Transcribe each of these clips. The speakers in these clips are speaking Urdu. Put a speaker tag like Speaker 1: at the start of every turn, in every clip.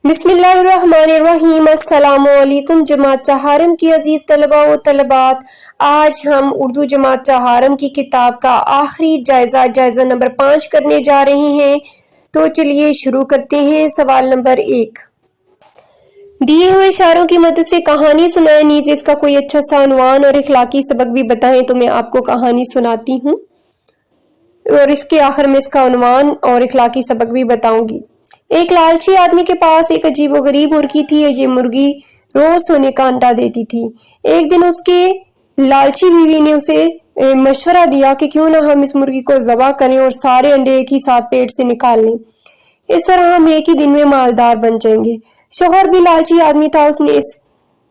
Speaker 1: بسم اللہ الرحمن الرحیم۔ السلام علیکم جماعت چہارم کی عزیز طلباء و طلبات، آج ہم اردو جماعت چہارم کی کتاب کا آخری جائزہ نمبر 5 کرنے جا رہے ہیں۔ تو چلیے شروع کرتے ہیں۔ سوال نمبر 1، دیے ہوئے اشاروں کی مدد سے کہانی سنائیں، نیز اس کا کوئی اچھا سا عنوان اور اخلاقی سبق بھی بتائیں۔ تو میں آپ کو کہانی سناتی ہوں اور اس کے آخر میں اس کا عنوان اور اخلاقی سبق بھی بتاؤں گی۔ ایک لالچی آدمی کے پاس ایک عجیب و غریب مرغی تھی۔ یہ مرغی روز سونے کا انڈا دیتی تھی۔ ایک دن اس کے لالچی بیوی نے اسے مشورہ دیا کہ کیوں نہ ہم اس مرغی کو ذبح کریں اور سارے انڈے ایک ہی ساتھ پیٹ سے نکال لیں، اس طرح ہم ایک ہی دن میں مالدار بن جائیں گے۔ شوہر بھی لالچی آدمی تھا،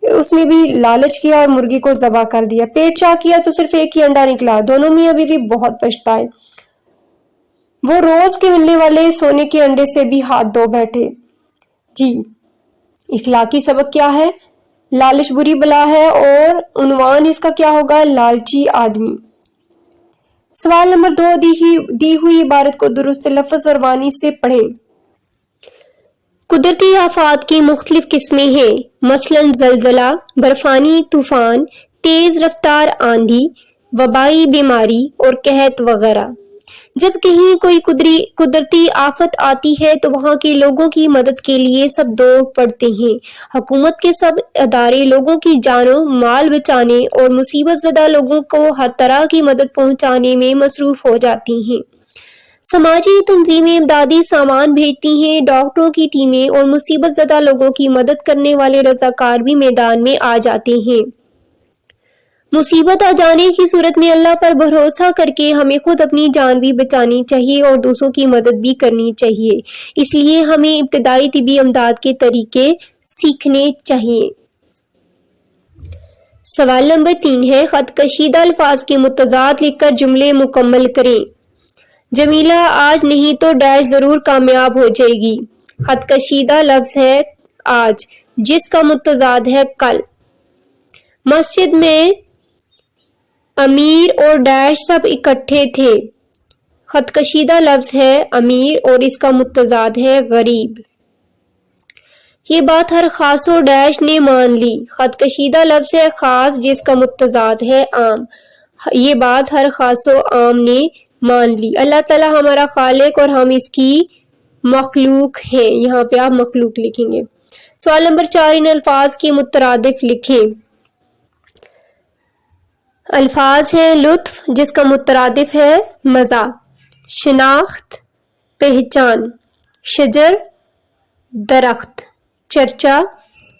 Speaker 1: اس نے بھی لالچ کیا اور مرغی کو ذبح کر دیا۔ پیٹ چاک کیا تو صرف ایک ہی انڈا نکلا۔ دونوں میاں بیوی بہت پچھتائے۔ وہ روز کے ملنے والے سونے کے انڈے سے بھی ہاتھ دھو بیٹھے۔ جی، اخلاقی سبق کیا ہے؟ لالچ بری بلا ہے اور عنوان اس کا کیا ہوگا؟ لالچی آدمی۔ سوال نمبر 2، دی ہوئی عبارت کو درست لفظ اور معنی سے پڑھیں۔ قدرتی آفات کی مختلف قسمیں ہیں، مثلاً زلزلہ، برفانی طوفان، تیز رفتار آندھی، وبائی بیماری اور قحط وغیرہ۔ جب کہیں کوئی قدرتی آفت آتی ہے تو وہاں کے لوگوں کی مدد کے لیے سب دوڑ پڑتے ہیں۔ حکومت کے سب ادارے لوگوں کی جان و مال بچانے اور مصیبت زدہ لوگوں کو ہر طرح کی مدد پہنچانے میں مصروف ہو جاتی ہیں۔ سماجی تنظیمیں امدادی سامان بھیجتی ہیں، ڈاکٹروں کی ٹیمیں اور مصیبت زدہ لوگوں کی مدد کرنے والے رضاکار بھی میدان میں آ جاتے ہیں۔ مصیبت آ جانے کی صورت میں اللہ پر بھروسہ کر کے ہمیں خود اپنی جان بھی بچانی چاہیے اور دوسروں کی مدد بھی کرنی چاہیے۔ اس لیے ہمیں ابتدائی طبی امداد کے طریقے سیکھنے چاہیے۔ سوال نمبر 3 ہے، خط کشیدہ الفاظ کے متضاد لکھ کر جملے مکمل کریں۔ جمیلہ آج نہیں تو ڈیش ضرور کامیاب ہو جائے گی۔ خط کشیدہ لفظ ہے آج، جس کا متضاد ہے کل۔ مسجد میں امیر اور ڈیش سب اکٹھے تھے۔ خط کشیدہ لفظ ہے امیر اور اس کا متضاد ہے غریب۔ یہ بات ہر خاص و ڈیش نے مان لی۔ خط کشیدہ لفظ ہے خاص، جس کا متضاد ہے عام۔ یہ بات ہر خاص و عام نے مان لی۔ اللہ تعالیٰ ہمارا خالق اور ہم اس کی مخلوق ہیں۔ یہاں پہ آپ مخلوق لکھیں گے۔ سوال نمبر 4، ان الفاظ کی مترادف لکھیں۔ الفاظ ہیں لطف، جس کا مترادف ہے مزہ، شناخت پہچان، شجر درخت، چرچا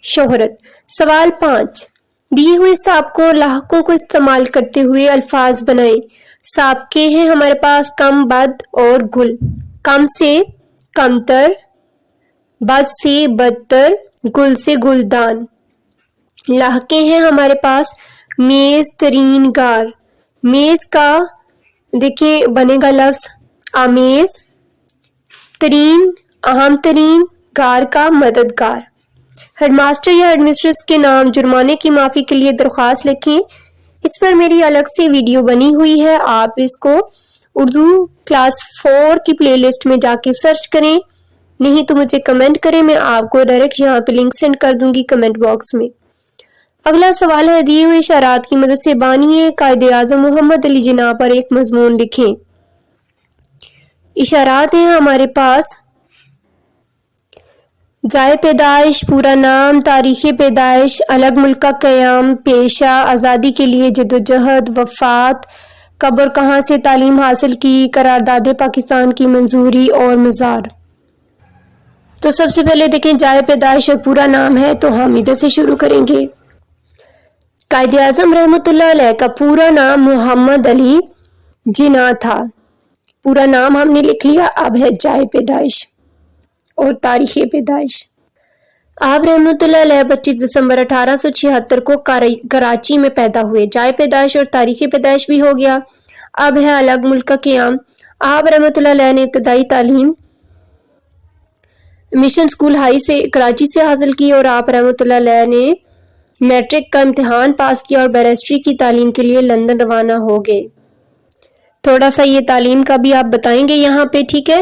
Speaker 1: شہرت۔ سوال 5، دیے ہوئے سابقوں اور لاحقوں کو استعمال کرتے ہوئے الفاظ بنائیں۔ سابقے ہیں ہمارے پاس کم، بد اور گل۔ کم سے کمتر، بد سے بدتر، گل سے گلدان۔ لاحقے ہیں ہمارے پاس میز، ترین، گار۔ میز کا دیکھیں بنے گا لفظ آمیز، ترین اہم ترین، گار کا مددگار۔ ہیڈ ماسٹر یا ہیڈ مسٹریس کے نام جرمانے کی معافی کے لیے درخواست لکھیں۔ اس پر میری الگ سے ویڈیو بنی ہوئی ہے، آپ اس کو اردو کلاس 4 کی پلے لسٹ میں جا کے سرچ کریں، نہیں تو مجھے کمنٹ کریں، میں آپ کو ڈائریکٹ یہاں پہ لنک سینڈ کر دوں گی کمنٹ باکس میں۔ اگلا سوال ہے، دیے ہوئے اشارات کی مدد سے بانی قائد اعظم محمد علی جناح پر ایک مضمون لکھیں۔ اشارات ہیں ہمارے پاس جائے پیدائش، پورا نام، تاریخ پیدائش، الگ ملک کا قیام، پیشہ، آزادی کے لیے جدوجہد، وفات، کب اور کہاں سے تعلیم حاصل کی، قرارداد پاکستان کی منظوری اور مزار۔ تو سب سے پہلے دیکھیں جائے پیدائش اور پورا نام ہے تو ہم ادھر سے شروع کریں گے۔ قائد اعظم رحمۃ اللہ علیہ کا پورا نام محمد علی جناح تھا۔ پورا نام ہم نے لکھ لیا، اب ہے جائے پیدائش اور تاریخ پیدائش۔ آپ رحمۃ اللہ علیہ 25 دسمبر 1876 کو کراچی میں پیدا ہوئے۔ جائے پیدائش اور تاریخ پیدائش بھی ہو گیا۔ اب ہے الگ ملک کا قیام۔ آپ رحمۃ اللہ علیہ نے ابتدائی تعلیم مشن اسکول ہائی سے کراچی سے حاصل کی اور آپ رحمۃ اللہ علیہ نے میٹرک کا امتحان پاس کیا اور بیرسٹری کی تعلیم کے لیے لندن روانہ ہو گئے۔ تھوڑا سا یہ تعلیم کا بھی آپ بتائیں گے یہاں پہ، ٹھیک ہے۔